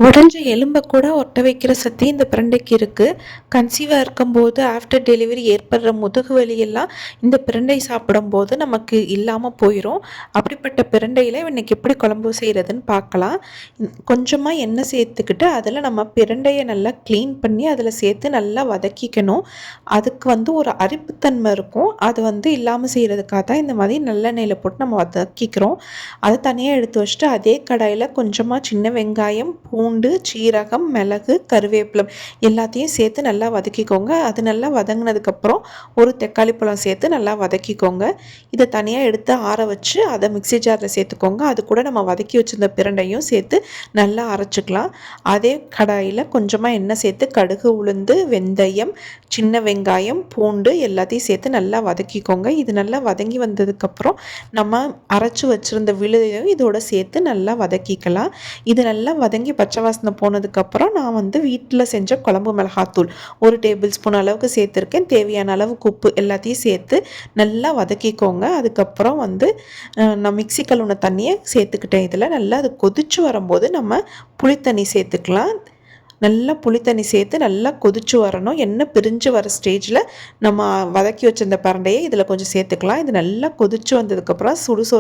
உடஞ்ச எலும்பை கூட ஒட்ட வைக்கிற சக்தி இந்த பிரண்டைக்கு இருக்குது. கன்சீவாக இருக்கும்போது ஆஃப்டர் டெலிவரி ஏற்படுற முதுகு வலியெல்லாம் இந்த பிரண்டை சாப்பிடும்போது நமக்கு இல்லாமல் போயிடும். அப்படிப்பட்ட பிரண்டையில் இன்றைக்கி எப்படி குழம்பு செய்கிறதுன்னு பார்க்கலாம். கொஞ்சமாக எண்ணெய் சேர்த்துக்கிட்டு அதில் நம்ம பிரண்டையை நல்லா க்ளீன் பண்ணி அதில் சேர்த்து நல்லா வதக்கிக்கணும். அதுக்கு ஒரு அரிப்புத்தன்மை இருக்கும். அது இல்லாமல் செய்கிறதுக்காக தான் இந்த மாதிரி நல்லெண்ணெயில் போட்டு நம்ம வதக்கிக்கிறோம். அதை தனியாக எடுத்து வச்சுட்டு அதே கடாயில் கொஞ்சமாக சின்ன வெங்காயம், பூண்டு, சீரகம், மிளகு, கருவேப்பிலை எல்லாத்தையும் சேர்த்து நல்லா வதக்கிக்கோங்க. அது நல்லா வதங்கினதுக்கப்புறம் ஒரு தக்காளி பழம் சேர்த்து நல்லா வதக்கிக்கோங்க. இதை தனியாக எடுத்து ஆற வச்சு அதை மிக்ஸி ஜாரில் சேர்த்துக்கோங்க. அது கூட நம்ம வதக்கி வச்சுருந்த பிரண்டையும் சேர்த்து நல்லா அரைச்சிக்கலாம். அதே கடாயில் கொஞ்சமாக எண்ணெய் சேர்த்து கடுகு, உளுந்து, வெந்தயம், சின்ன வெங்காயம், பூண்டு எல்லாத்தையும் சேர்த்து நல்லா வதக்கிக்கோங்க. இது நல்லா வதங்கி வந்ததுக்கப்புறம் நம்ம அரைச்சி வச்சுருந்த விழுதையும் இதோட சேர்த்து நல்லா வதக்கிக்கலாம். இது நல்லா வதங்கி பச்சை வாசனை போனதுக்கப்புறம் நான் வீட்டில் செஞ்ச குழம்பு மிளகாத்தூள் 1 டேபிள் ஸ்பூன் அளவுக்கு சேர்த்துருக்கேன். தேவையான அளவுக்கு உப்பு எல்லாத்தையும் சேர்த்து நல்லா வதக்கிக்கோங்க. அதுக்கப்புறம் நான் மிக்ஸி கழுவுன தண்ணியை சேர்த்துக்கிட்டேன். இதில் நல்லா அது கொதிச்சு வரும்போது நம்ம புளித்தண்ணி சேர்த்துக்கலாம். நல்லா புளித்தண்ணி சேர்த்து நல்லா கொதிச்சு வரணும். எண்ணெய் பிரிஞ்சு வர ஸ்டேஜில் நம்ம வதக்கி வச்சிருந்த பிரண்டையை இதில் கொஞ்சம் சேர்த்துக்கலாம். இது நல்லா கொதிச்சு வந்ததுக்கப்புறம் சுடுசோறு